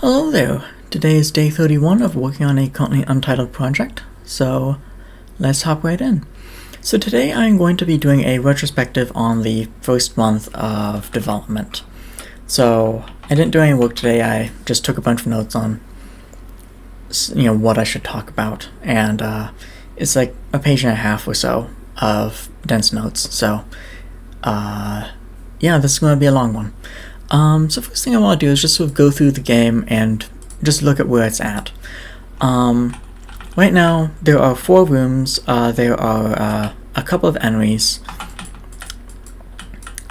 Hello there. Today is day 31 of working on a currently untitled project, so let's hop right in. So today I'm going to be doing a retrospective on the first month of development. So I didn't do any work today, I just took a bunch of notes on what I should talk about, and it's like a page and a half or so of dense notes, so yeah, this is going to be a long one. So first thing I want to do is just sort of go through the game and just look at where it's at. Right now, there are 4 rooms, there are a couple of enemies,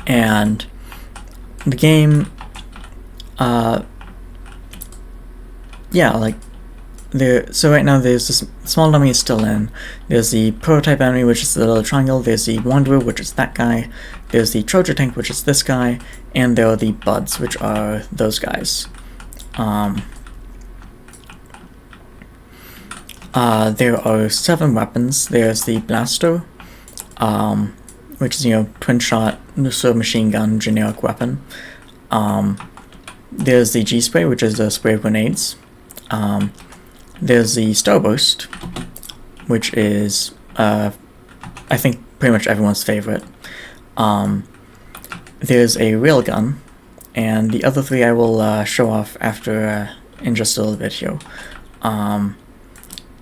and the game, so right now there's this small enemy is still in. There's the prototype enemy, which is the little triangle. There's the Wanderer, which is that guy. There's the Trojan tank, which is this guy. And there are the buds, which are those guys. There are 7 weapons. There's the Blaster, which is, twin shot, sort of machine gun, generic weapon. There's the G-Spray, which is a spray of grenades. There's the Starburst, which is, I think, pretty much everyone's favorite. There's a railgun, and the other 3 I will show off after in just a little bit here.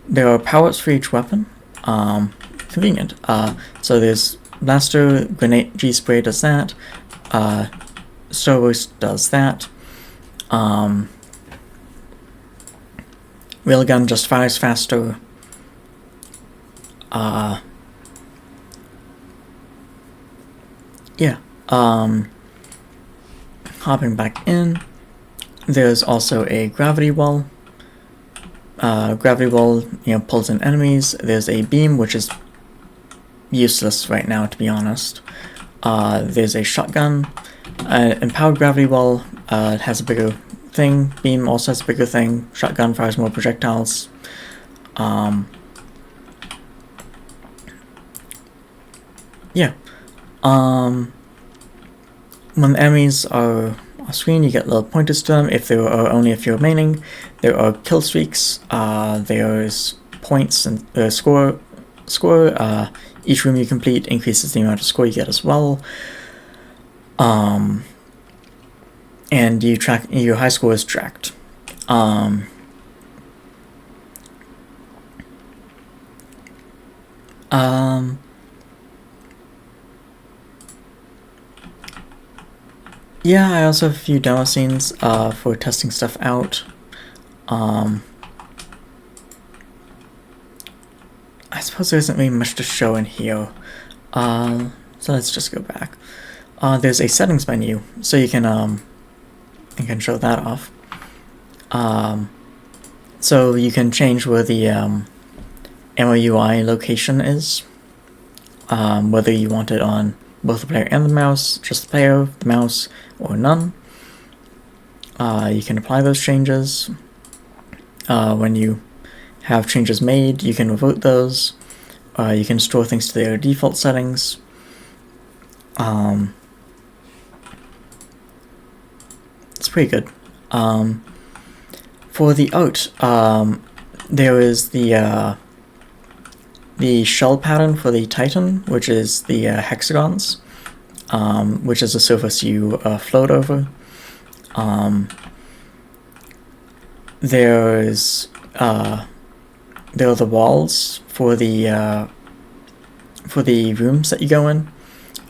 There are power-ups for each weapon. Convenient. So there's Blaster, Grenade, G-Spray does that. Starburst does that. Railgun just fires faster. Hopping back in, there's also a gravity wall. Gravity wall, pulls in enemies. There's a beam, which is useless right now, to be honest. There's a shotgun. Empowered gravity wall has a bigger thing. Beam also has a bigger thing. Shotgun fires more projectiles. When the enemies are on screen, you get little pointers to them. If there are only a few remaining, there are kill streaks. There's points and score. Each room you complete increases the amount of score you get as well. And you track your high score is tracked. Yeah, I also have a few demo scenes for testing stuff out. I suppose there isn't really much to show in here. So let's just go back. There's a settings menu, so you can show that off. So you can change where the MOUI location is, whether you want it on both the player and the mouse, just the player, the mouse, or none. You can apply those changes. When you have changes made, you can revoke those. You can store things to their default settings. It's pretty good. For the art, there is the shell pattern for the Titan, which is the hexagons, which is a surface you float over. There are the walls for the rooms that you go in.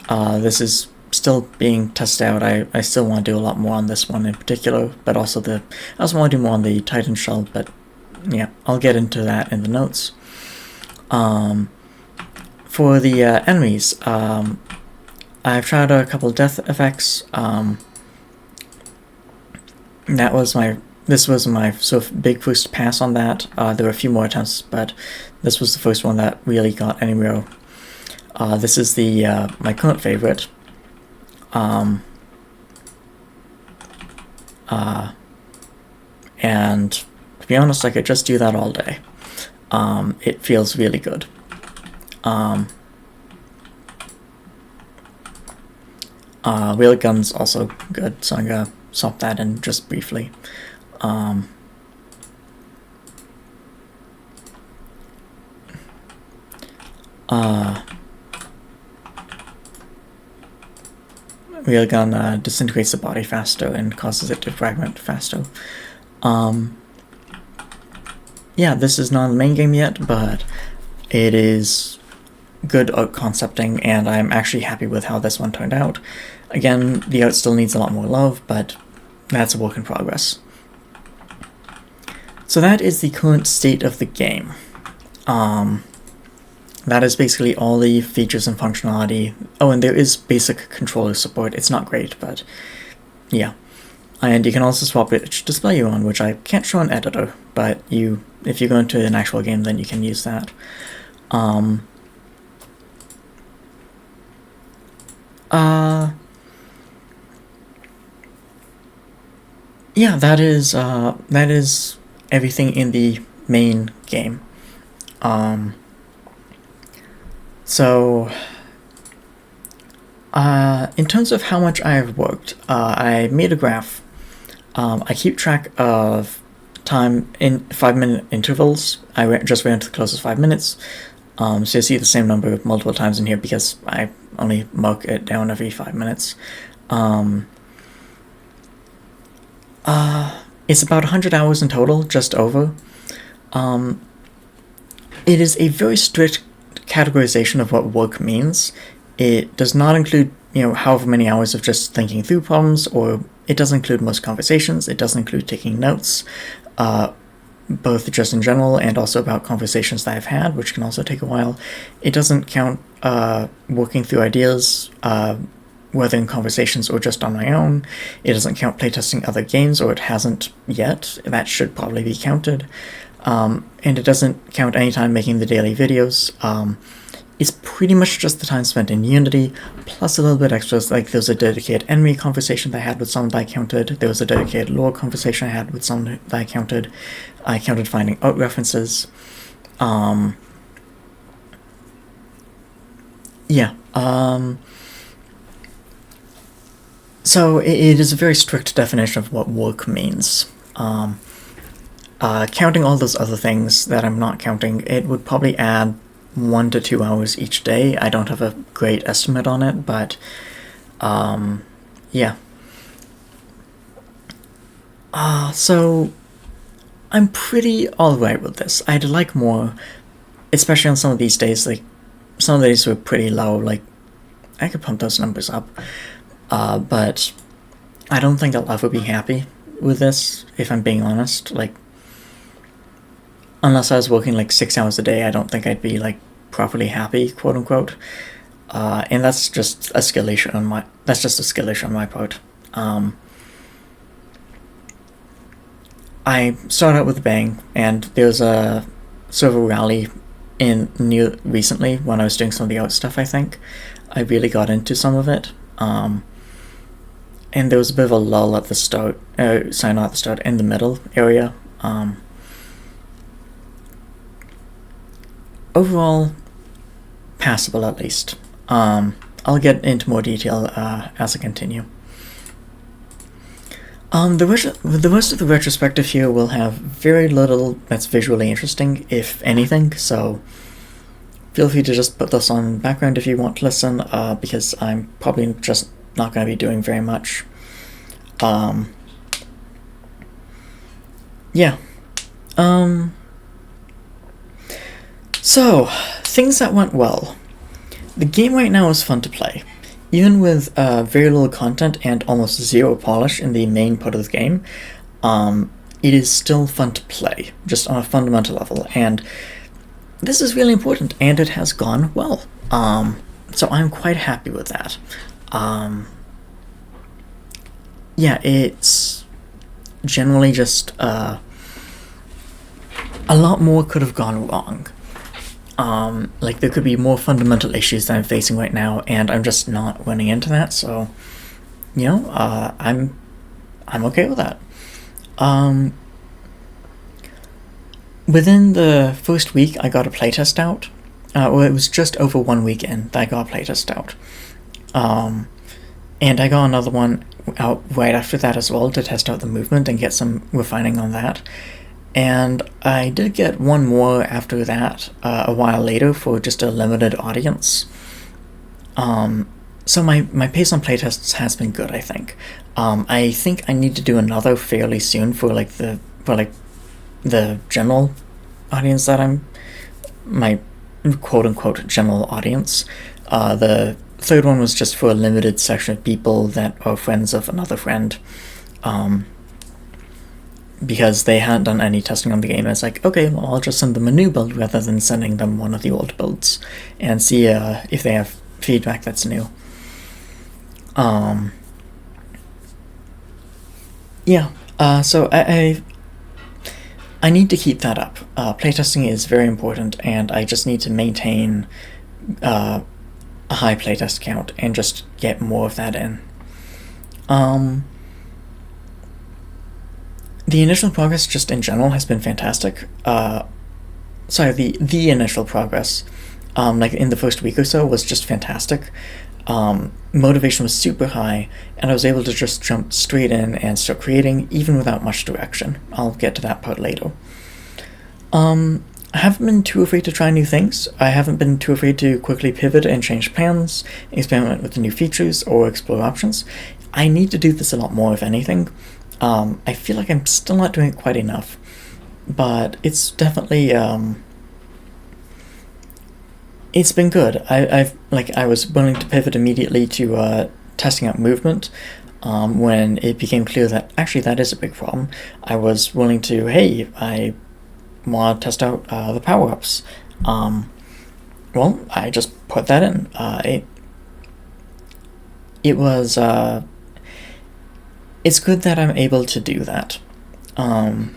This is still being tested out. I still want to do a lot more on this one in particular, but also I also want to do more on the Titan shell, but yeah, I'll get into that in the notes. For the enemies, I've tried a couple death effects. This was my sort of big first pass on that. There were a few more attempts, but this was the first one that really got anywhere. This is my current favorite. And to be honest, I could just do that all day. It feels really good. Railgun's also good, so I'm gonna swap that in just briefly. Railgun disintegrates the body faster and causes it to fragment faster. Yeah, this is not the main game yet, but it is good art concepting, and I'm actually happy with how this one turned out. Again, the art still needs a lot more love, but that's a work in progress. So that is the current state of the game. That is basically all the features and functionality. Oh, and there is basic controller support. It's not great, but yeah. And you can also swap which display you're on, which I can't show in editor, but if you go into an actual game, then you can use that. Yeah, that is everything in the main game. So, in terms of how much I have worked, I made a graph. I keep track of time in 5-minute intervals. I just ran to the closest 5 minutes. So you see the same number multiple times in here because I only mark it down every 5 minutes. It's about 100 hours in total, just over. It is a very strict categorization of what work means. It does not include, however many hours of just thinking through problems, or it doesn't include most conversations. It doesn't include taking notes, both just in general and also about conversations that I've had, which can also take a while. It doesn't count working through ideas, whether in conversations or just on my own. It doesn't count playtesting other games, or it hasn't yet. That should probably be counted. And it doesn't count any time making the daily videos. It's pretty much just the time spent in Unity, plus a little bit extras, like there was a dedicated enemy conversation that I had with someone that I counted, there was a dedicated lore conversation I had with someone that I counted finding art references. So it is a very strict definition of what work means. Counting all those other things that I'm not counting, it would probably add 1 to 2 hours each day. I don't have a great estimate on it, but yeah. So I'm pretty alright with this. I'd like more, especially on some of these days. Like, some of the days were pretty low. Like, I could pump those numbers up, but I don't think I'll ever be happy with this, if I'm being honest. Like, unless I was working like 6 hours a day, I don't think I'd be like properly happy, quote unquote. And that's just a skill issue on my part. I started out with a bang, and there was a server rally recently when I was doing some of the art stuff. I think I really got into some of it. And there was a bit of a lull at the start. Sorry, not at the start, in the middle area. Overall, passable at least. I'll get into more detail as I continue. The rest of the retrospective here will have very little that's visually interesting, if anything, so feel free to just put this on background if you want to listen, because I'm probably just not going to be doing very much. So, things that went well. The game right now is fun to play. Even with very little content and almost zero polish in the main part of the game, it is still fun to play, just on a fundamental level, and this is really important, and it has gone well. So I'm quite happy with that. It's generally just a lot more could have gone wrong. Like, there could be more fundamental issues that I'm facing right now, and I'm just not running into that, so, I'm okay with that. Within the first week, I got a playtest out. It was just over 1 week in that I got a playtest out. And I got another one out right after that as well to test out the movement and get some refining on that. And I did get one more after that a while later for just a limited audience. So my pace on playtests has been good, I think. I think I need to do another fairly soon for the general audience that my quote-unquote general audience. The third one was just for a limited section of people that are friends of another friend, because they hadn't done any testing on the game. It's like, okay, well, I'll just send them a new build rather than sending them one of the old builds and see if they have feedback that's new. So I need to keep that up. Playtesting is very important, and I just need to maintain a high playtest count and just get more of that in. The initial progress just in general has been fantastic. The initial progress, like in the first week or so, was just fantastic. Motivation was super high, and I was able to just jump straight in and start creating, even without much direction. I'll get to that part later. I haven't been too afraid to try new things. I haven't been too afraid to quickly pivot and change plans, experiment with new features, or explore options. I need to do this a lot more, if anything. I feel like I'm still not doing it quite enough, but it's definitely, it's been good. I was willing to pivot immediately to testing out movement when it became clear that actually that is a big problem. I was willing to, hey, I want to test out the power-ups. Well, I just put that in. It's good that I'm able to do that. That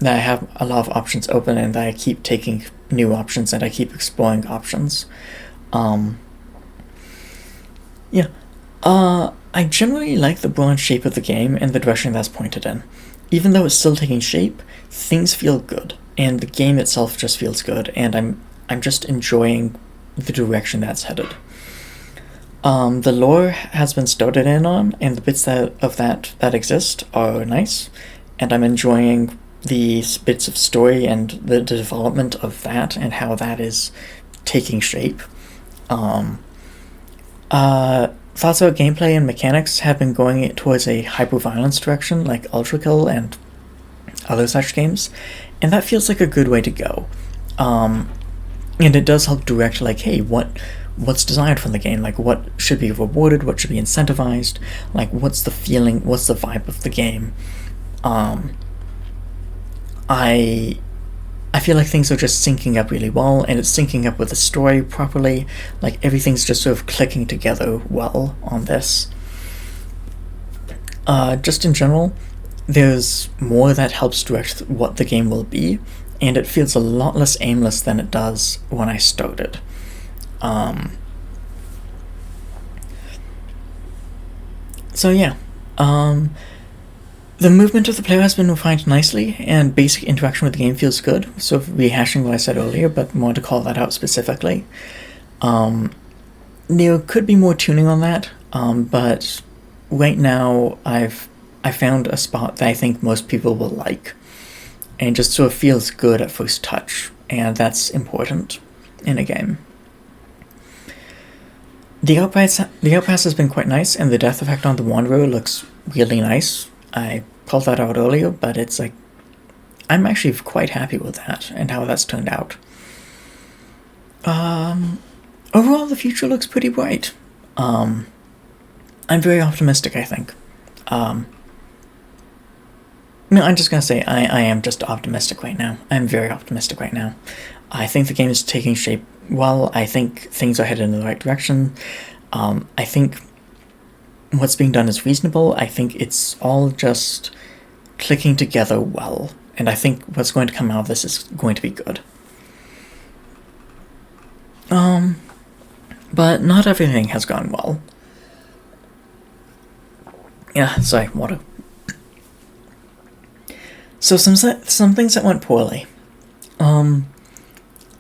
I have a lot of options open, and that I keep taking new options, and I keep exploring options. I generally like the broad shape of the game and the direction that's pointed in. Even though it's still taking shape, things feel good, and the game itself just feels good, and I'm just enjoying the direction that's headed. The lore has been started in on, and the bits that exist are nice, and I'm enjoying these bits of story and the development of that and how that is taking shape. Thoughts about gameplay and mechanics have been going towards a hyper-violence direction, like Ultra Kill and other such games, and that feels like a good way to go. And it does help direct, like, hey, what's desired from the game, like what should be rewarded, what should be incentivized, like what's the feeling, what's the vibe of the game. I feel like things are just syncing up really well, and it's syncing up with the story properly. Like everything's just sort of clicking together well on this. Just in general, there's more that helps direct what the game will be, and it feels a lot less aimless than it does when I started. The movement of the player has been refined nicely, and basic interaction with the game feels good. So rehashing what I said earlier, but more to call that out specifically. There could be more tuning on that, but right now I found a spot that I think most people will like, and just sort of feels good at first touch, and that's important in a game. The outpass has been quite nice, and the death effect on the Wanderer looks really nice. I called that out earlier, but it's like, I'm actually quite happy with that and how that's turned out. Overall, the future looks pretty bright. I'm very optimistic, I think. I'm just gonna say I am just optimistic right now. I'm very optimistic right now. I think the game is taking shape well. I think things are headed in the right direction. I think what's being done is reasonable. I think it's all just clicking together well, and I think what's going to come out of this is going to be good. But not everything has gone well. Yeah, sorry, water. So some things that went poorly.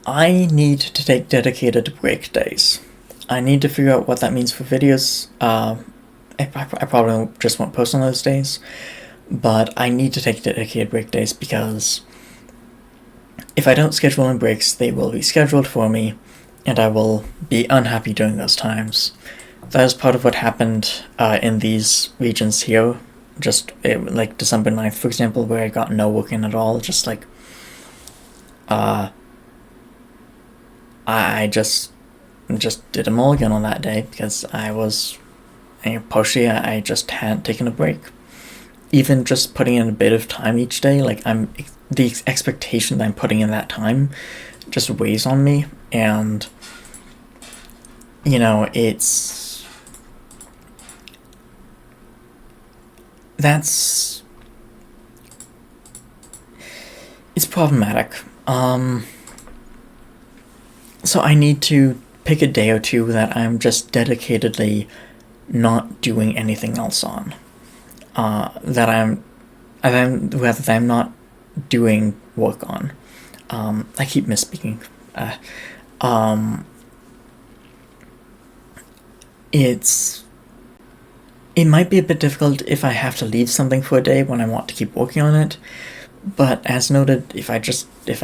I need to take dedicated break days. I need to figure out what that means for videos I probably just won't post on those days, but I need to take dedicated break days because if I don't schedule in breaks, they will be scheduled for me, and I will be unhappy during those times. That is part of what happened in these regions here. Like December 9th, for example, where I got no work in at all. Just like, I just did a mulligan on that day because partially I just hadn't taken a break. Even just putting in a bit of time each day, like the expectation that I'm putting in that time just weighs on me, and it's problematic. So I need to pick a day or two that I'm just dedicatedly not doing anything else on. That I'm not doing work on. I keep misspeaking. It might be a bit difficult if I have to leave something for a day when I want to keep working on it, but as noted, if I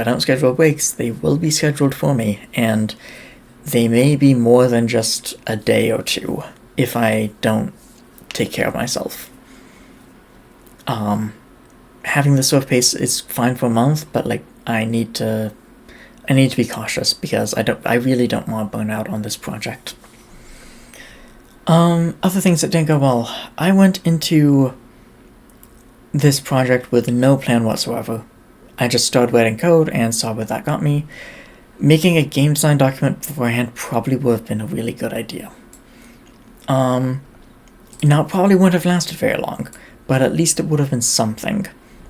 don't schedule breaks, they will be scheduled for me, and they may be more than just a day or two if I don't take care of myself. Having this sort of pace is fine for a month, but like I need to be cautious because I really don't want to burn out on this project. Other things that didn't go well. I went into this project with no plan whatsoever. I just started writing code and saw where that got me. Making a game design document beforehand probably would have been a really good idea. Now it probably wouldn't have lasted very long, but at least it would have been something.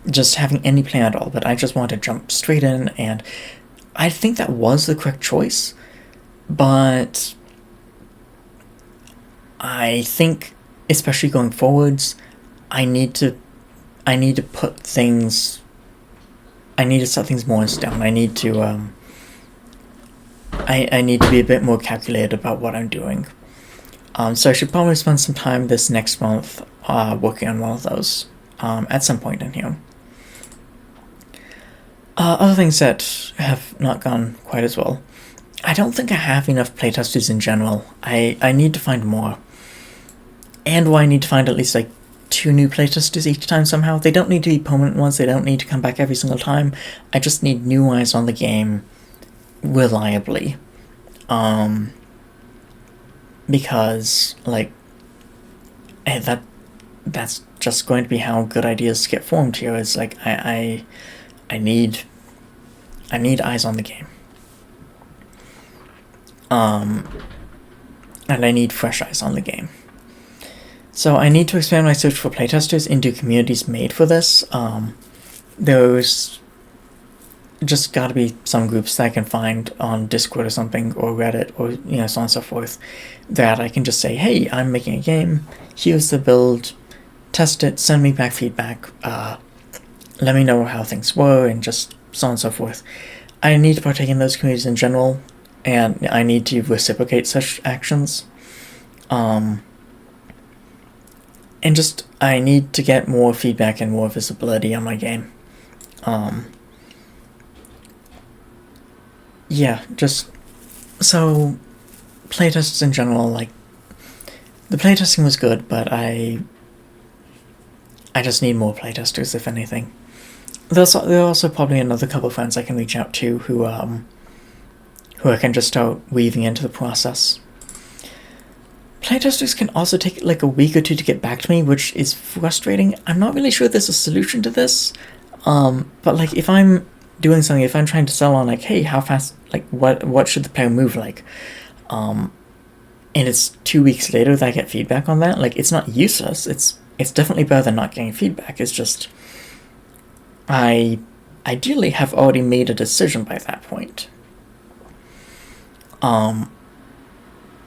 Just having any plan at all, but I just wanted to jump straight in, and I think that was the correct choice, but I think, especially going forwards, I need to set things more in stone. I need to I need to be a bit more calculated about what I'm doing. So I should probably spend some time this next month working on one of those at some point in here. Other things that have not gone quite as well. I don't think I have enough playtesters in general. I need to find more. And I need to find at least like 2 new playtesters each time somehow. They don't need to be permanent ones, they don't need to come back every single time. I just need new eyes on the game reliably. Because like that's just going to be how good ideas get formed here. Is like I need eyes on the game. And I need fresh eyes on the game. So I need to expand my search for playtesters into communities made for this. There's just gotta be some groups that I can find on Discord or something, or Reddit, or so on and so forth, that I can just say, hey, I'm making a game, here's the build, test it, send me back feedback, let me know how things were, and just so on and so forth. I need to partake in those communities in general, and I need to reciprocate such actions. And just, I need to get more feedback and more visibility on my game. Yeah, just, so, playtests in general, like, the playtesting was good, but I just need more playtesters, if anything. There are also probably another couple friends I can reach out to who I can just start weaving into the process. Playtesters can also take like a week or two to get back to me, which is frustrating. I'm not really sure there's a solution to this, but like if I'm doing something, if I'm trying to sell on like, hey, how fast, like what should the player move like, and it's 2 weeks later that I get feedback on that, like it's not useless. It's definitely better than not getting feedback. It's just I ideally have already made a decision by that point.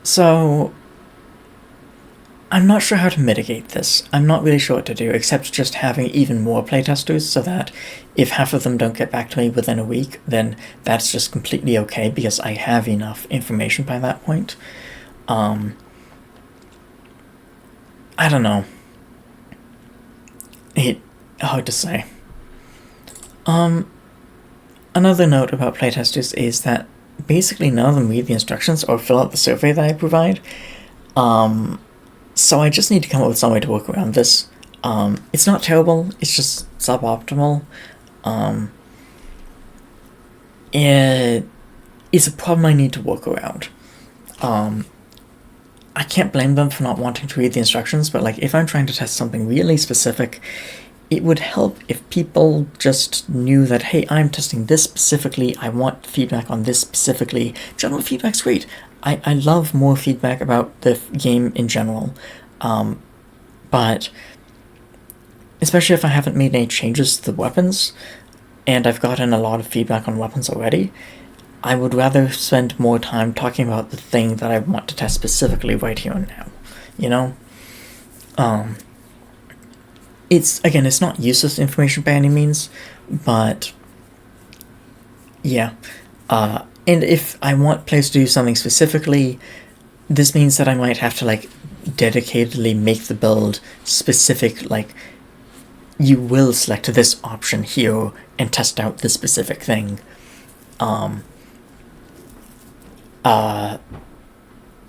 So I'm not sure how to mitigate this. I'm not really sure what to do, except just having even more playtesters so that if half of them don't get back to me within a week, then that's just completely okay because I have enough information by that point. I don't know. Hard to say. Another note about playtesters is that basically none of them read the instructions or fill out the survey that I provide. So I just need to come up with some way to work around this. It's not terrible, it's just suboptimal. It's a problem I need to work around. I can't blame them for not wanting to read the instructions, but like if I'm trying to test something really specific, it would help if people just knew that, hey, I'm testing this specifically, I want feedback on this specifically. General feedback's great. I love more feedback about the game in general. But especially if I haven't made any changes to the weapons, and I've gotten a lot of feedback on weapons already, I would rather spend more time talking about the thing that I want to test specifically right here and now, you know? It's not useless information by any means, but yeah. And if I want players to do something specifically, this means that I might have to like dedicatedly make the build specific, like you will select this option here and test out this specific thing.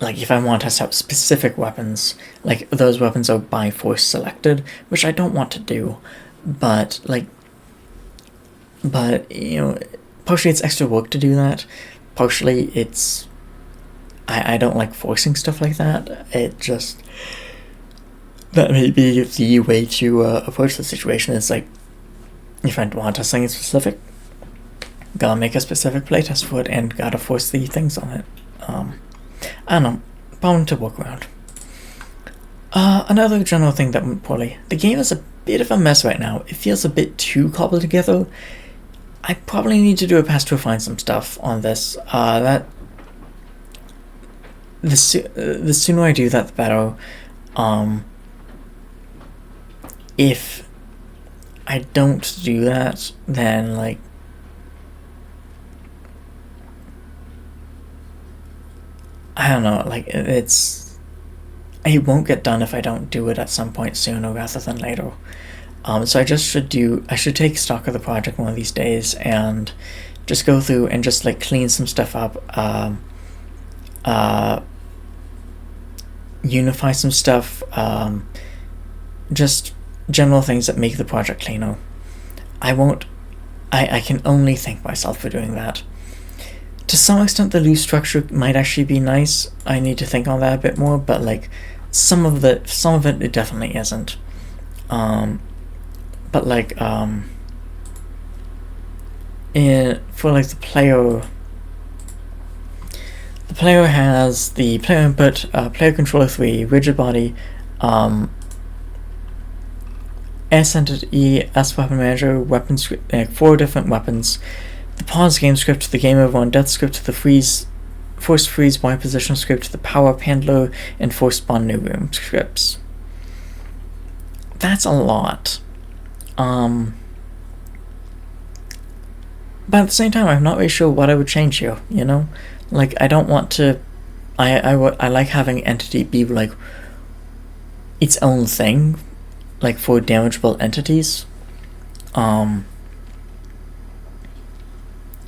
Like if I want to test out specific weapons, like those weapons are by force selected, which I don't want to do, but you know, partially it's extra work to do that, partially it's I don't like forcing stuff like that. That may be the way to approach the situation. Is like, if I want to test something specific, gotta make a specific playtest for it and gotta force the things on it. I don't know, bound to work around. Another general thing that went poorly. The game is a bit of a mess right now. It feels a bit too cobbled together. I probably need to do a patch to refine some stuff on this. The sooner I do that, the better. If I don't do that, then like I don't know, like it won't get done if I don't do it at some point sooner rather than later. So I should take stock of the project one of these days and just go through and just like clean some stuff up, unify some stuff, just general things that make the project cleaner. I can only thank myself for doing that. To some extent, the loose structure might actually be nice. I need to think on that a bit more, but like some of it definitely isn't. But like for like the player has the player input, player controller 3, rigid body, S-centered E, S weapon manager, weapons, 4 different weapons, the pause game script, the game over on death script, the forced freeze Y position script, the power up handler, and forced spawn new room scripts. That's a lot. But at the same time, I'm not really sure what I would change here, you know? Like, I don't want to... I like having entity be, like, its own thing, like, for damageable entities.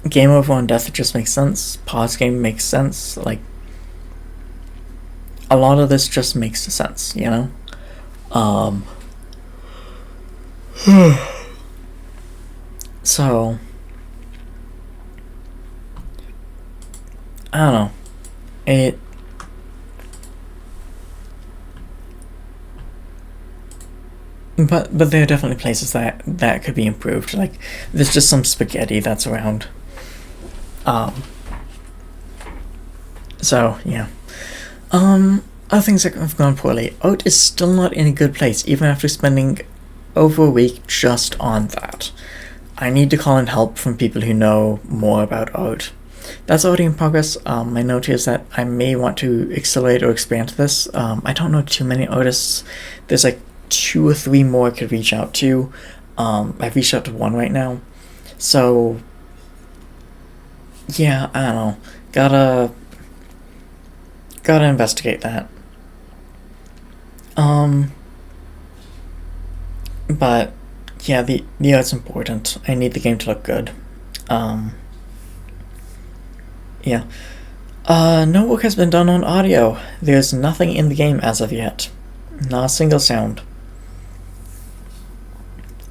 Game over on death just makes sense. Pause game makes sense. Like, a lot of this just makes sense, you know? So... I don't know. But there are definitely places that could be improved. Like, there's just some spaghetti that's around. So yeah. Other things that have gone poorly. Art is still not in a good place, even after spending over a week just on that. I need to call in help from people who know more about art. That's already in progress. My note is that I may want to accelerate or expand this. I don't know too many artists. There's like 2 or 3 more I could reach out to. I've reached out to 1 right now. So, yeah, I don't know. Gotta investigate that. Um, but yeah, the art's important. I need the game to look good. Um, yeah. No work has been done on audio. There's nothing in the game as of yet. Not a single sound.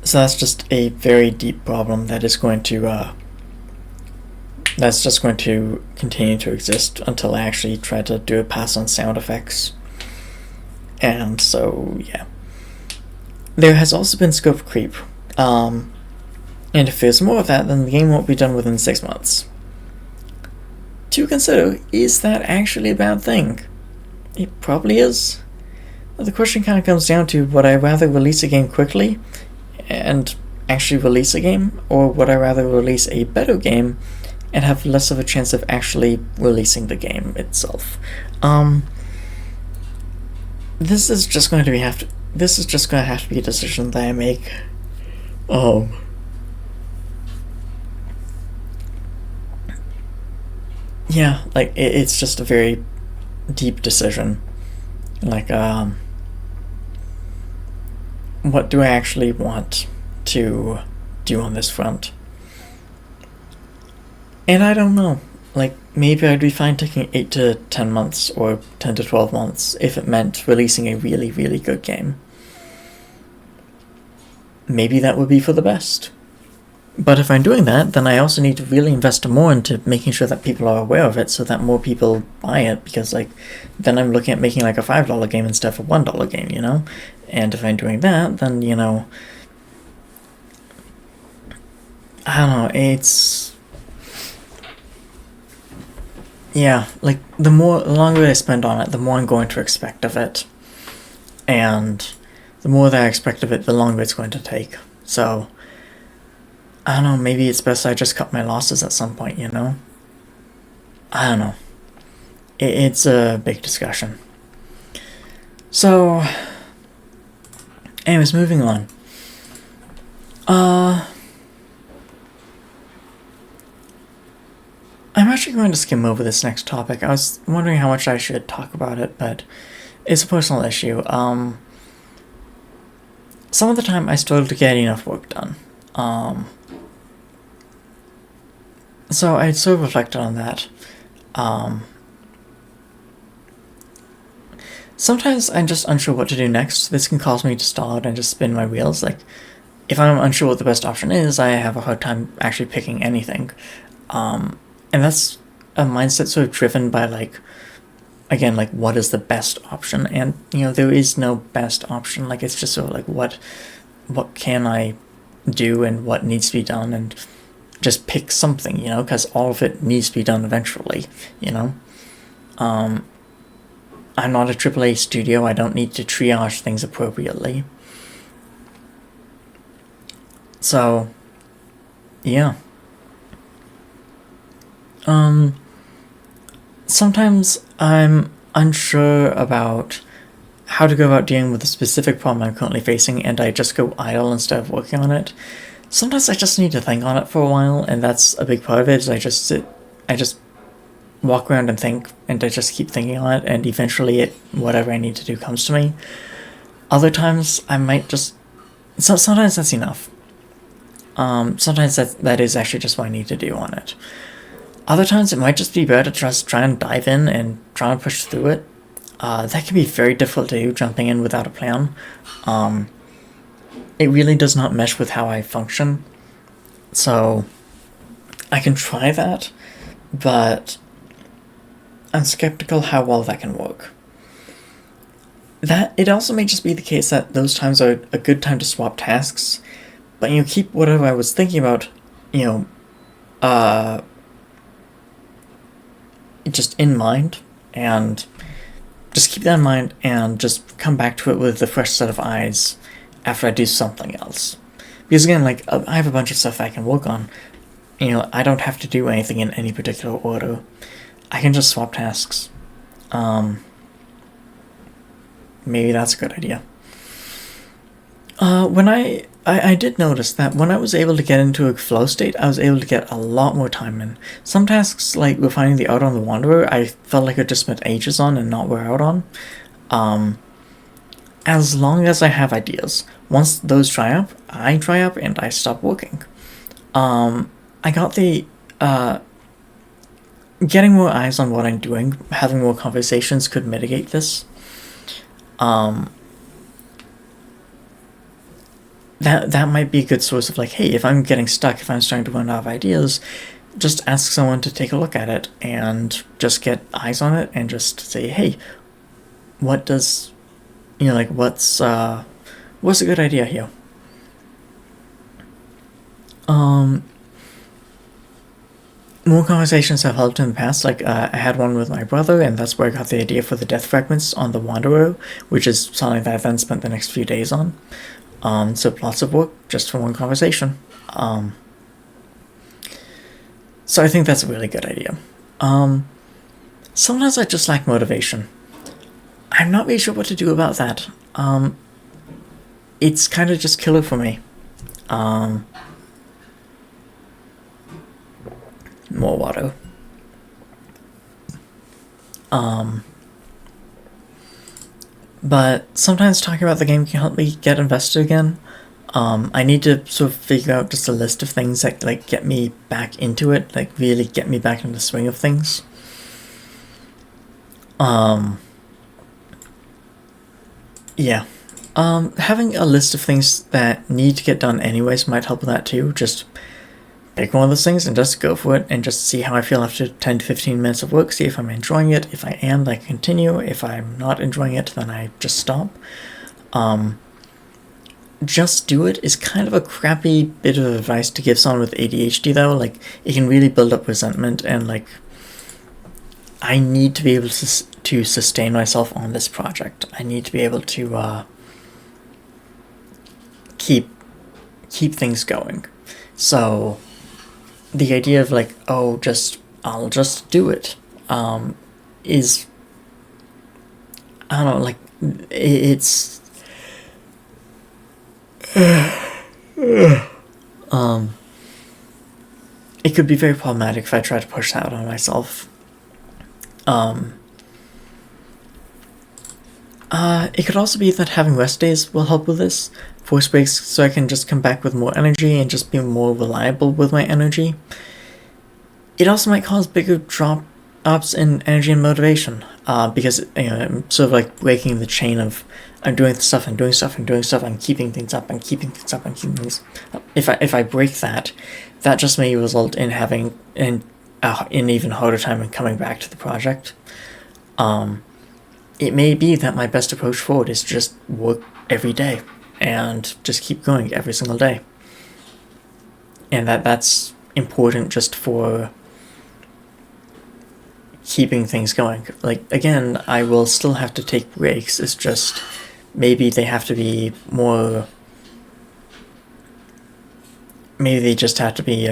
So that's just a very deep problem that is going to, that's just going to continue to exist until I actually try to do a pass on sound effects. And so, yeah. There has also been scope creep. And if there's more of that, then the game won't be done within 6 months. To consider, is that actually a bad thing? It probably is. The question kind of comes down to, would I rather release a game quickly and actually release a game, or would I rather release a better game and have less of a chance of actually releasing the game itself? This is just going to have to be a decision that I make. Yeah, like it's just a very deep decision. Like, what do I actually want to do on this front? And I don't know. Like, maybe I'd be fine taking 8 to 10 months or 10 to 12 months if it meant releasing a really, really good game. Maybe that would be for the best. But if I'm doing that, then I also need to really invest more into making sure that people are aware of it so that more people buy it, because, like, then I'm looking at making, like, a $5 game instead of a $1 game, you know? And if I'm doing that, then, you know, I don't know, it's... Yeah, like, the longer I spend on it, the more I'm going to expect of it. And the more that I expect of it, the longer it's going to take. So, I don't know, maybe it's best I just cut my losses at some point, you know? I don't know. It's a big discussion. So, anyways, moving on. I'm actually going to skim over this next topic. I was wondering how much I should talk about it, but it's a personal issue. Some of the time I struggle to get enough work done. So I sort of reflected on that. Sometimes I'm just unsure what to do next. This can cause me to stall out and just spin my wheels. Like, if I'm unsure what the best option is, I have a hard time actually picking anything. And that's a mindset sort of driven by, like, again, like, what is the best option? And, you know, there is no best option. Like, it's just sort of like, what can I do and what needs to be done, and just pick something, you know, because all of it needs to be done eventually, you know? I'm not a AAA studio. I don't need to triage things appropriately. So, yeah. Sometimes I'm unsure about how to go about dealing with the specific problem I'm currently facing, and I just go idle instead of working on it. Sometimes I just need to think on it for a while, and that's a big part of it, is I just walk around and think, and I just keep thinking on it, and eventually whatever I need to do comes to me. Other times I might just... sometimes that's enough. Sometimes that is actually just what I need to do on it. Other times it might just be better to just try and dive in and try and push through it. That can be very difficult to do, jumping in without a plan. It really does not mesh with how I function. So I can try that, but I'm skeptical how well that can work. It also may just be the case that those times are a good time to swap tasks, but you keep whatever I was thinking about, you know, just in mind, and just keep that in mind and just come back to it with a fresh set of eyes after I do something else. Because again, like, I have a bunch of stuff I can work on. You know, I don't have to do anything in any particular order. I can just swap tasks. Maybe that's a good idea. When I did notice that when I was able to get into a flow state, I was able to get a lot more time in. Some tasks, like refining the Out on the Wanderer, I felt like I just spent ages on and not wear out on. as long as I have ideas. Once those dry up, and I stop working. I got the getting more eyes on what I'm doing, having more conversations could mitigate this. That might be a good source of like, hey, if I'm getting stuck, if I'm starting to run out of ideas, just ask someone to take a look at it and just get eyes on it and just say, hey, what does, like, what's a good idea here? More conversations have helped in the past. Like, I had one with my brother, and that's where I got the idea for the death fragments on the Wanderer, which is something that I then spent the next few days on. So lots of work just for one conversation. So I think that's a really good idea. Sometimes I just lack motivation. I'm not really sure what to do about that. It's kind of just killer for me. More water. But sometimes talking about the game can help me get invested again. I need to sort of figure out just a list of things that like get me back into it, like really get me back into the swing of things. Yeah. Having a list of things that need to get done anyways might help with that too. Just pick one of those things and just go for it and just see how I feel after 10 to 15 minutes of work, see if I'm enjoying it. If I am, then I continue. If I'm not enjoying it, then I just stop. Just do it is kind of a crappy bit of advice to give someone with ADHD though. Like, it can really build up resentment, and like, I need to be able to sustain myself on this project. I need to be able to keep things going. So the idea of like, oh, I'll just do it, is, I don't know, like, it's it could be very problematic if I try to push that on myself. It could also be that having rest days will help with this. Force breaks so I can just come back with more energy and just be more reliable with my energy. It also might cause bigger drop-ups in energy and motivation, because I'm sort of like breaking the chain of I'm doing stuff, I'm keeping things up, If I break that, that just may result in having an even harder time in coming back to the project. It may be that my best approach forward is just work every day and just keep going every single day. And that's important just for keeping things going. Like, again, I will still have to take breaks. It's just maybe they have to be more, maybe they just have to be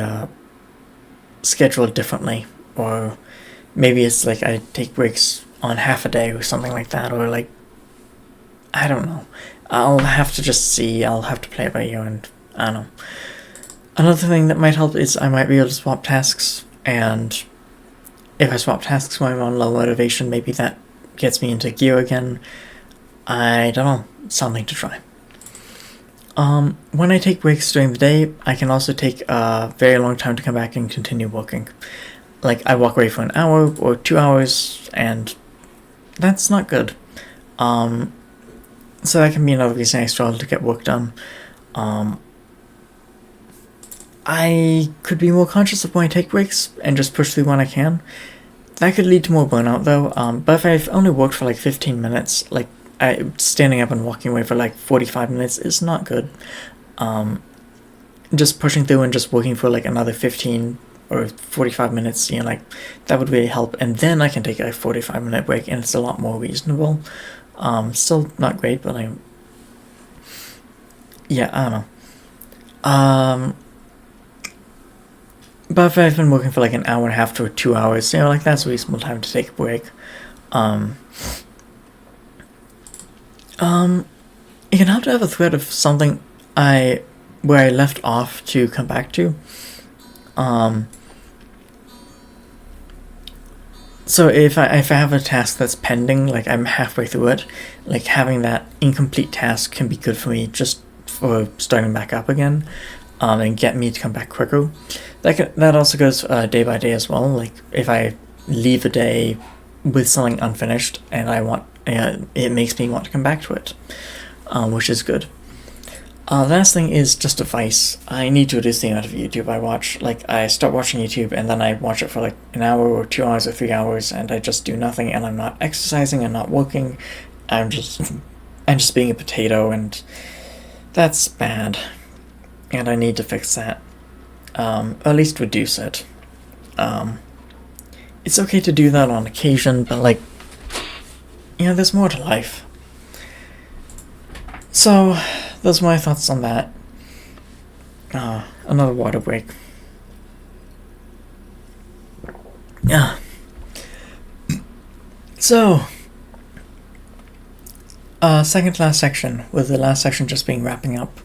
scheduled differently, or maybe it's like I take breaks on half a day or something like that, or like, I don't know. I'll have to just see. I'll have to play it by ear, and I don't know. Another thing that might help is I might be able to swap tasks, and if I swap tasks when I'm on low motivation, maybe that gets me into gear again. I don't know. Something to try. When I take breaks during the day, I can also take a very long time to come back and continue working. Like, I walk away for an hour or 2 hours, and that's not good. So that can be another reason I struggle to get work done. I could be more conscious of when I take breaks and just push through when I can. That could lead to more burnout though. But if I've only worked for like 15 minutes, like, standing up and walking away for like 45 minutes is not good. Just pushing through and just working for like another 15 or 45 minutes, like, that would really help. And then I can take a 45-minute break, and it's a lot more reasonable. Still not great, but I don't know. But if I've been working for like an hour and a half to 2 hours, like, that's a reasonable time to take a break. It can help to have a thread of something where I left off to come So if I have a task that's pending, like I'm halfway through it, like having that incomplete task can be good for me just for starting back up again, and get me to come back quicker. That also goes day by day as well. Like if I leave a day with something unfinished and I want, it makes me want to come back to it, which is good. The last thing is just advice. I need to reduce the amount of YouTube I watch. Like, I start watching YouTube and then I watch it for like an hour or 2 hours or 3 hours and I just do nothing and I'm not exercising, I'm not working, I'm just being a potato, and that's bad. And I need to fix that. Or at least reduce it. It's okay to do that on occasion, but like, there's more to life. So, those are my thoughts on that. Another water break. Yeah. So, second to last section, with the last section just being wrapping up.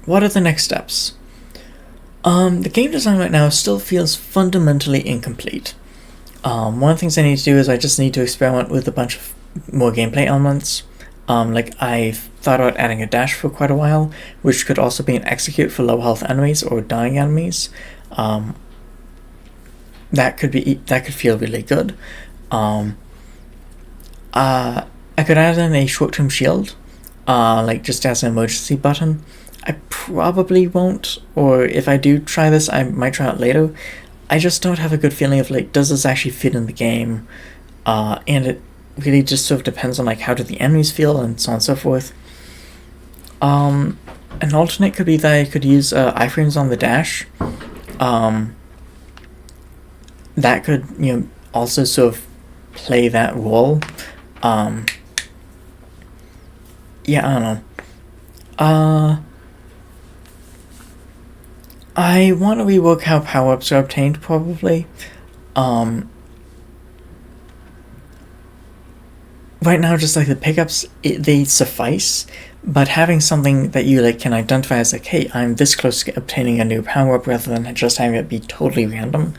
What are the next steps? The game design right now still feels fundamentally incomplete. One of the things I need to do is I just need to experiment with a bunch of more gameplay elements. Like I've thought about adding a dash for quite a while, which could also be an execute for low health enemies or dying enemies. That could feel really good. I could add in a short-term shield, like just as an emergency button. I probably won't, or if I do try this, I might try it later. I just don't have a good feeling of like, does this actually fit in the game? And it really just sort of depends on like how do the enemies feel and so on and so forth. An alternate could be that I could use iframes on the dash. That could also sort of play that role. Yeah, I don't know. I want to rework how power-ups are obtained, probably. Right now, just like the pickups, they suffice, but having something that you like can identify as like, hey, I'm this close to obtaining a new power-up, rather than just having it be totally random,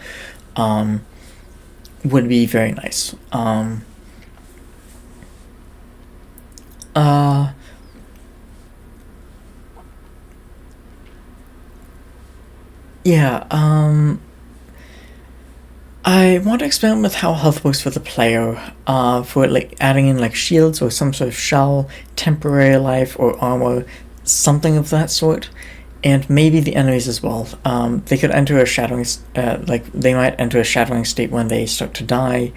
would be very nice. Yeah, I want to experiment with how health works for the player, for like adding in like shields or some sort of shell, temporary life or armor, something of that sort, and maybe the enemies as well. They could enter a shadowing, they might enter a shadowing state when they start to die.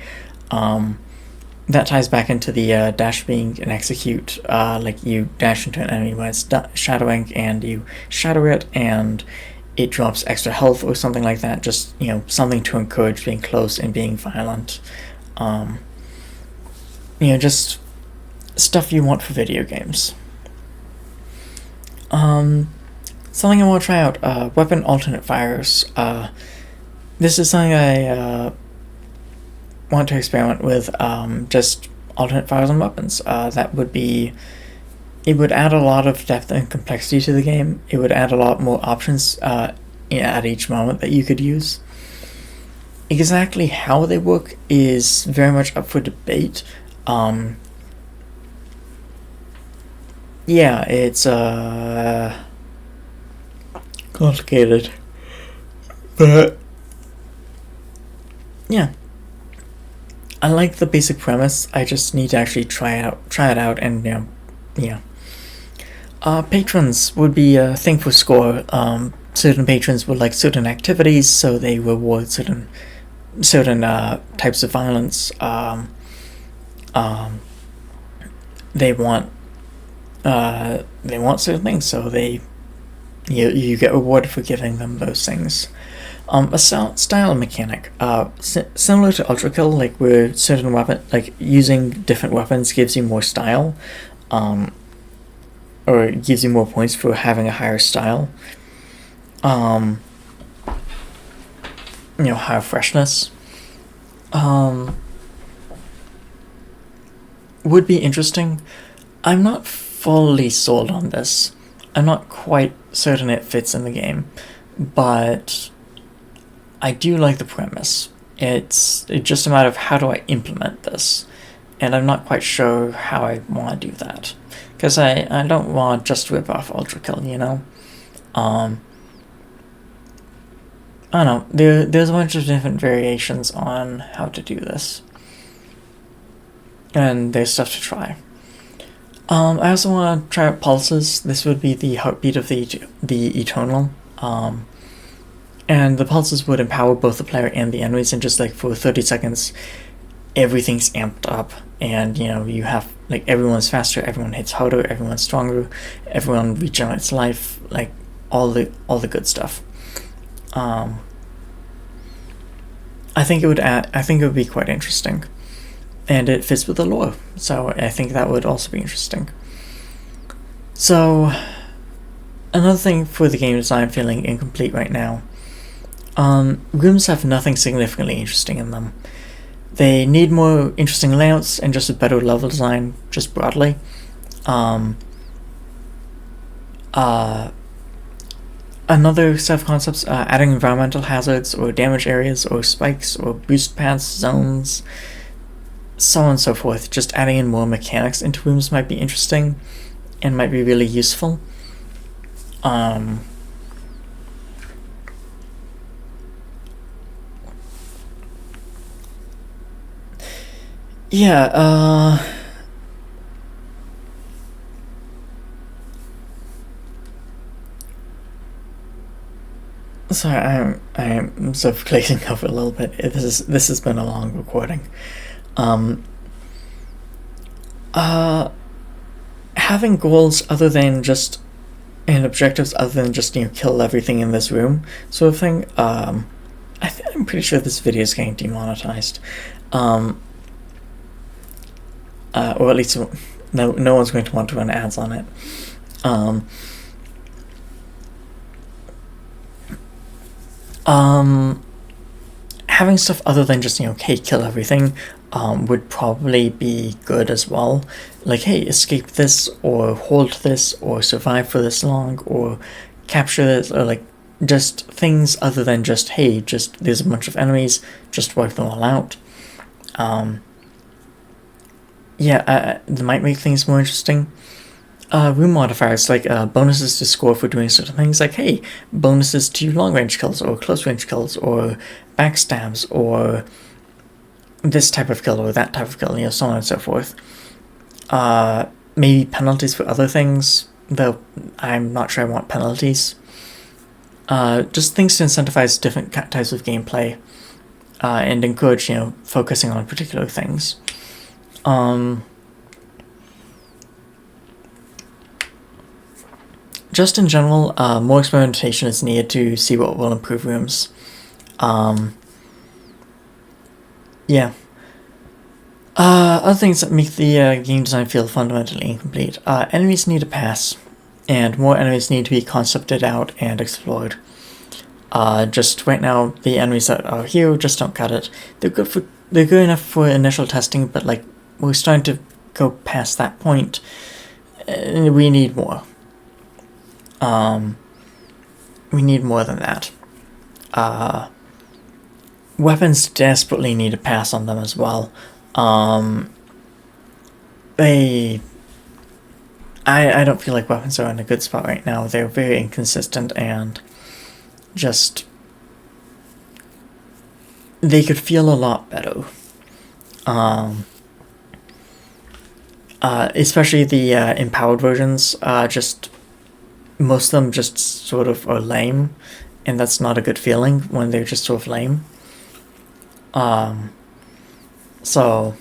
That ties back into the dash being an execute, like you dash into an enemy when it's shadowing and you shadow it and it drops extra health or something like that, just, something to encourage being close and being violent. Just stuff you want for video games. Something I want to try out, weapon alternate fires. This is something I want to experiment with, just alternate fires on weapons. It would add a lot of depth and complexity to the game. It would add a lot more options at each moment that you could use. Exactly how they work is very much up for debate. Yeah, it's complicated, but yeah, I like the basic premise. I just need to actually try it out, and yeah. Patrons would be a thing for score. Certain patrons would like certain activities, so they reward certain types of violence. They want certain things, so you get rewarded for giving them those things. A style mechanic, similar to Ultra Kill, like where certain weapon, like using different weapons gives you more style, or it gives you more points for having a higher style. Higher freshness. Would be interesting. I'm not fully sold on this. I'm not quite certain it fits in the game, but I do like the premise. It's just a matter of how do I implement this, and I'm not quite sure how I want to do that, because I don't want to just rip off Ultra Kill, you know. I don't know. There's a bunch of different variations on how to do this, and there's stuff to try. I also want to try out pulses. This would be the heartbeat of the Eternal. And the pulses would empower both the player and the enemies, and just like for 30 seconds, everything's amped up, and you know, you have like everyone's faster, everyone hits harder, everyone's stronger, everyone regenerates life, like all the good stuff. I think it would be quite interesting, and it fits with the lore, so I think that would also be interesting. So another thing for the game design feeling incomplete right now. Rooms have nothing significantly interesting in them. They need more interesting layouts and just a better level design, just broadly. Another set of concepts, adding environmental hazards or damage areas or spikes or boost paths, zones, so on and so forth. Just adding in more mechanics into rooms might be interesting and might be really useful. Sorry, I'm sort of glazing over a little bit. This has been a long recording. Having goals other than just and objectives other than just, you know, kill everything in this room sort of thing. I'm pretty sure this video is getting demonetized. Or at least no one's going to want to run ads on it. Having stuff other than just, you know, hey, kill everything, would probably be good as well. Like, hey, escape this, or hold this, or survive for this long, or capture this, or like just things other than just, hey, just there's a bunch of enemies, just wipe them all out. That might make things more interesting. Room modifiers, like bonuses to score for doing certain things, like, hey, bonuses to long range kills, or close range kills, or backstabs, or this type of kill, or that type of kill, you know, so on and so forth. Maybe penalties for other things, though I'm not sure I want penalties. Just things to incentivize different types of gameplay, and encourage, you know, focusing on particular things. Just in general, more experimentation is needed to see what will improve rooms. Other things that make the game design feel fundamentally incomplete. Enemies need a pass, and more enemies need to be concepted out and explored. Just right now, the enemies that are here just don't cut it. They're good enough for initial testing, but like, we're starting to go past that point. We need more. We need more than that. Weapons desperately need a pass on them as well. I don't feel like weapons are in a good spot right now. They're very inconsistent, and just, they could feel a lot better. Especially the empowered versions, just most of them just sort of are lame, and that's not a good feeling when they're just sort of lame. So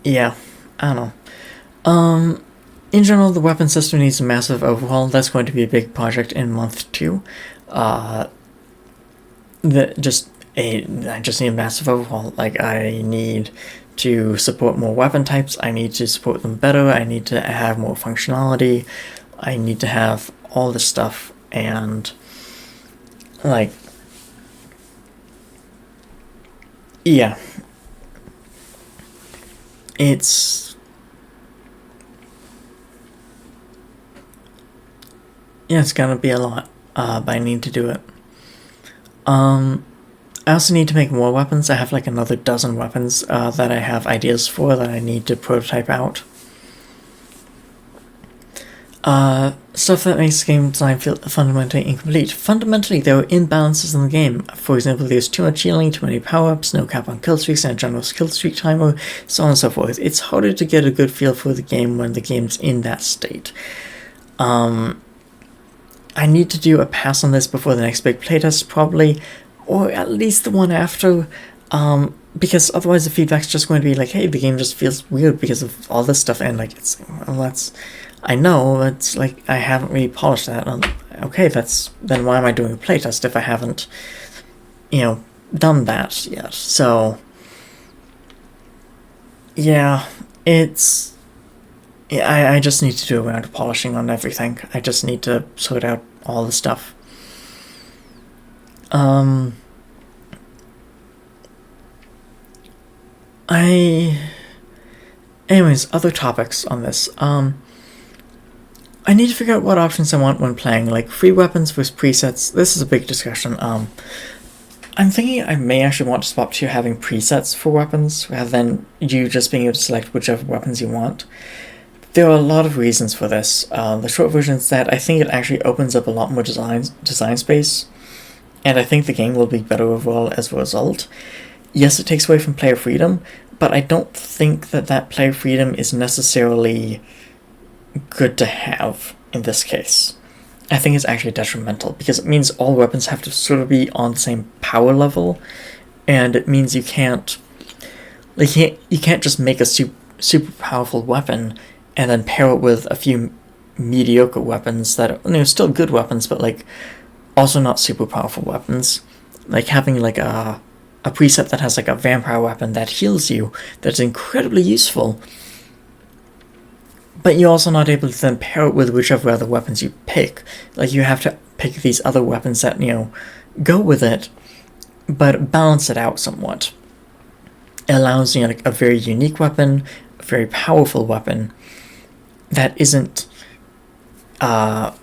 yeah, I don't know. In general, the weapon system needs a massive overhaul. That's going to be a big project in month 2. I just need a massive overhaul. Like, I need to support more weapon types, I need to support them better, I need to have more functionality, I need to have all this stuff, and like, yeah, it's gonna be a lot, but I need to do it. I also need to make more weapons. I have like another dozen weapons that I have ideas for that I need to prototype out. Stuff that makes game design feel fundamentally incomplete. Fundamentally, there are imbalances in the game. For example, there's too much healing, too many power-ups, no cap on kill streaks, and a generous kill streak timer, so on and so forth. It's harder to get a good feel for the game when the game's in that state. I need to do a pass on this before the next big playtest, probably, or at least the one after, because otherwise the feedback's just going to be like, hey, the game just feels weird because of all this stuff, and like, it's, well, that's, I know, it's like, I haven't really polished that. Okay, then why am I doing a playtest if I haven't, done that yet? So, yeah, I just need to do a round of polishing on everything. I just need to sort out all the stuff. Anyways, other topics on this. I need to figure out what options I want when playing, like free weapons versus presets. This is a big discussion. I'm thinking I may actually want to swap to having presets for weapons rather than you just being able to select whichever weapons you want. There are a lot of reasons for this. The short version is that I think it actually opens up a lot more design space, and I think the game will be better overall as a result. Yes, it takes away from player freedom, but I don't think that player freedom is necessarily good to have in this case. I think it's actually detrimental because it means all weapons have to sort of be on the same power level, and it means you can't just make a super powerful weapon and then pair it with a few mediocre weapons that are still good weapons, but like also not super powerful weapons. Like having like a preset that has like a vampire weapon that heals you, that's incredibly useful, but you're also not able to then pair it with whichever other weapons you pick. Like you have to pick these other weapons that, go with it, but balance it out somewhat. It allows, like a very unique weapon, a very powerful weapon, that isn't, that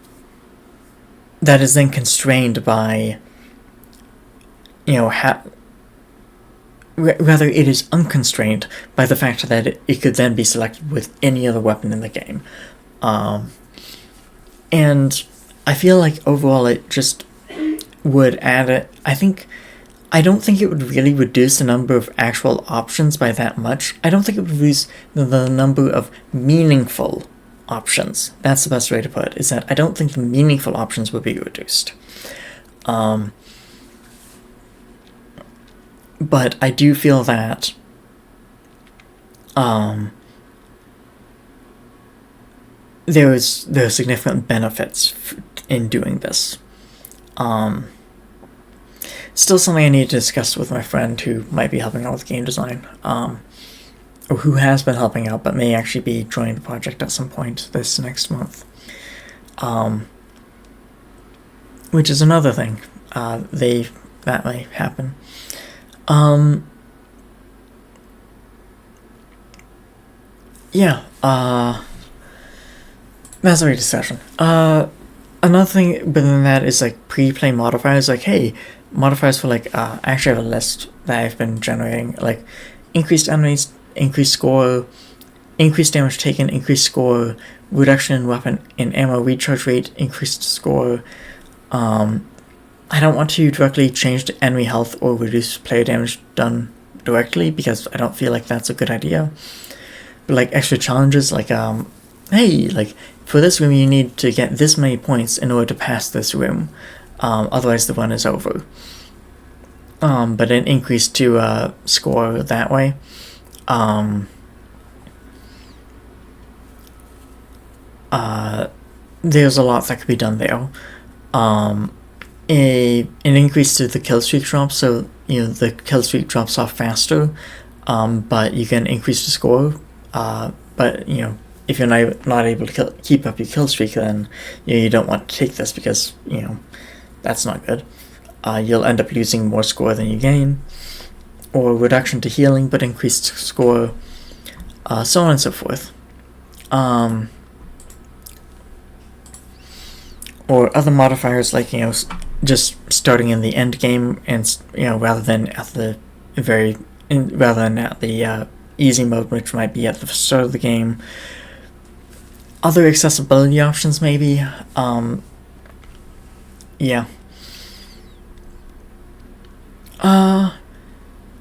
is then constrained by, rather, it is unconstrained by the fact that it could then be selected with any other weapon in the game. And I feel like overall it just would add it. I don't think it would really reduce the number of actual options by that much. I don't think it would reduce the number of meaningful options. That's the best way to put it, is that I don't think the meaningful options would be reduced. But I do feel that there are significant benefits in doing this. Still something I need to discuss with my friend who might be helping out with game design, or who has been helping out but may actually be joining the project at some point this next month. Which is another thing. That may happen. That's a great discussion. Another thing within that is like pre-play modifiers. Like, hey, modifiers for like, I actually have a list that I've been generating, like increased enemies, increased score, increased damage taken, increased score, reduction in weapon and ammo recharge rate, increased score. I don't want to directly change the enemy health or reduce player damage done directly because I don't feel like that's a good idea. But like extra challenges, like hey, like for this room you need to get this many points in order to pass this room, otherwise the run is over. But an increase to score that way. There's a lot that could be done there. An increase to the kill streak drop, so the kill streak drops off faster, but you can increase the score. But if you're not able to keep up your kill streak, then you don't want to take this because that's not good. You'll end up losing more score than you gain, or reduction to healing but increased score, so on and so forth. Or other modifiers like just starting in the end game, and rather than at the easy mode, which might be at the start of the game. Other accessibility options, maybe. Yeah.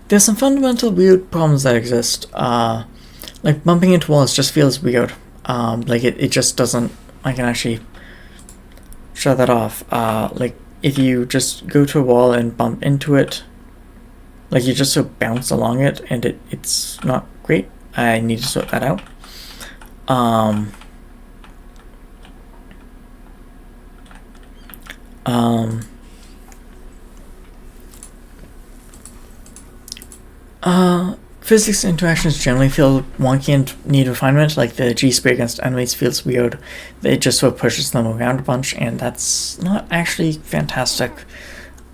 There's some fundamental weird problems that exist. Like bumping into walls just feels weird. Like it just doesn't. I can actually shut that off. Like if you just go to a wall and bump into it, like you just sort of bounce along it, and it's not great. I need to sort that out. Physics interactions generally feel wonky and need refinement, like the G-spray against enemies feels weird. It just sort of pushes them around a bunch, and that's not actually fantastic.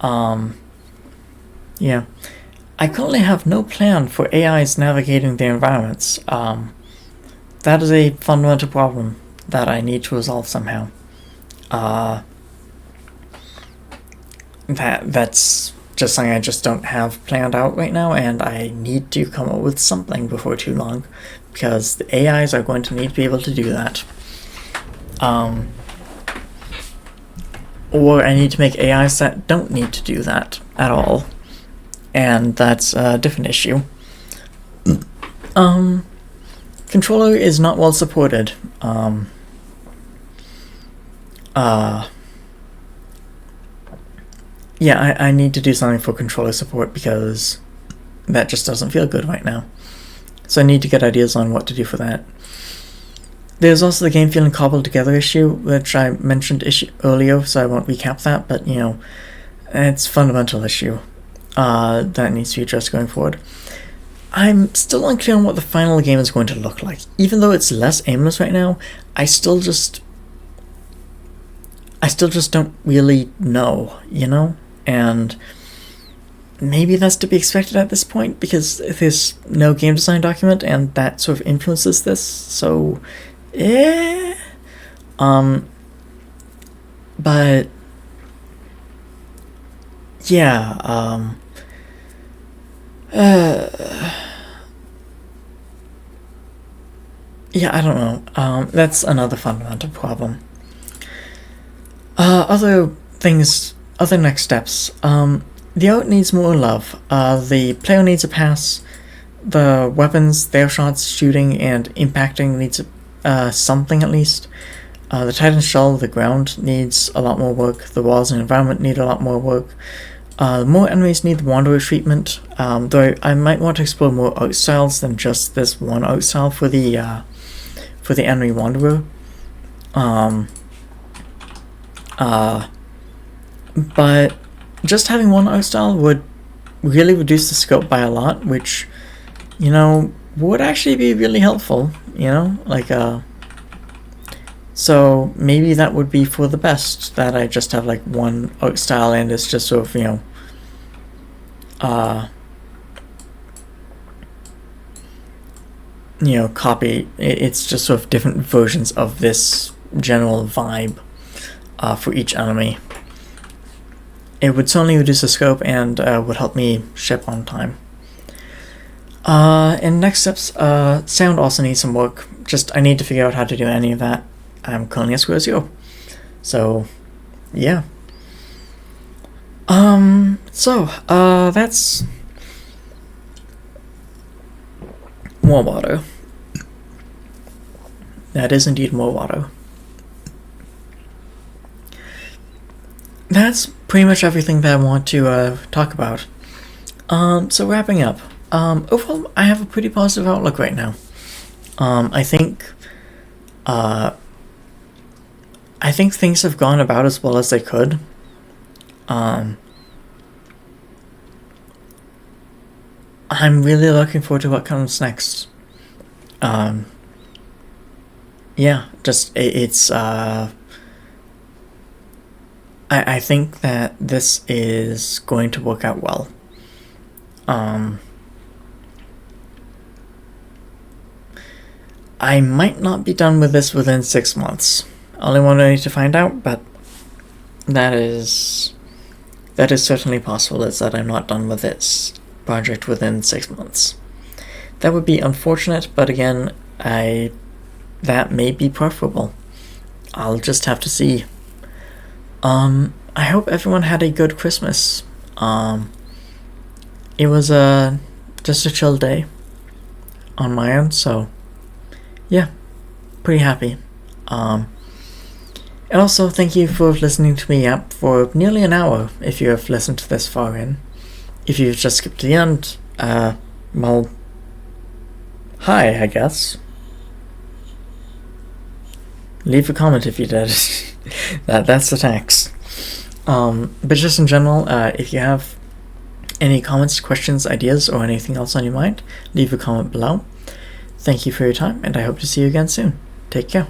Yeah. I currently have no plan for AIs navigating their environments. That is a fundamental problem that I need to resolve somehow. That's just something I just don't have planned out right now, and I need to come up with something before too long, because the AIs are going to need to be able to do that. Or I need to make AIs that don't need to do that at all, and that's a different issue. Controller is not well supported. Yeah, I need to do something for controller support, because that just doesn't feel good right now. So I need to get ideas on what to do for that. There's also the game feeling cobbled together issue, which I mentioned earlier, so I won't recap that, but it's a fundamental issue that needs to be addressed going forward. I'm still unclear on what the final game is going to look like. Even though it's less aimless right now, I still just don't really know, And maybe that's to be expected at this point, because there's no game design document, and that sort of influences this, so but yeah, yeah, I don't know. That's another fundamental problem. Other next steps. The art needs more love. The player needs a pass. The weapons, their shots, shooting, and impacting needs something at least. The Titan shell, the ground, needs a lot more work. The walls and environment need a lot more work. More enemies need the Wanderer treatment, though I might want to explore more art styles than just this one art style for the enemy Wanderer. But just having one art style would really reduce the scope by a lot, which, would actually be really helpful, so maybe that would be for the best, that I just have like one art style, and it's just sort of, copy. It's just sort of different versions of this general vibe for each enemy. It would certainly reduce the scope and would help me ship on time. And next steps, sound also needs some work. I need to figure out how to do any of that. I'm currently at square zero. So, yeah. That's more water. That is indeed more water. That's pretty much everything that I want to talk about. So wrapping up. Overall, I have a pretty positive outlook right now. I think things have gone about as well as they could. I'm really looking forward to what comes next. I think that this is going to work out well. I might not be done with this within 6 months. Only one I need to find out, but that is that is certainly possible, is that I'm not done with this project within 6 months. That would be unfortunate, but again, that may be preferable. I'll just have to see. I hope everyone had a good Christmas. It was just a chill day on my end, so yeah, pretty happy. And also, thank you for listening to me up for nearly an hour, if you have listened to this far in. If you've just skipped to the end, well, hi, I guess. Leave a comment if you did. That's the tax. But just in general, if you have any comments, questions, ideas, or anything else on your mind, leave a comment below. Thank you for your time, and I hope to see you again soon. Take care.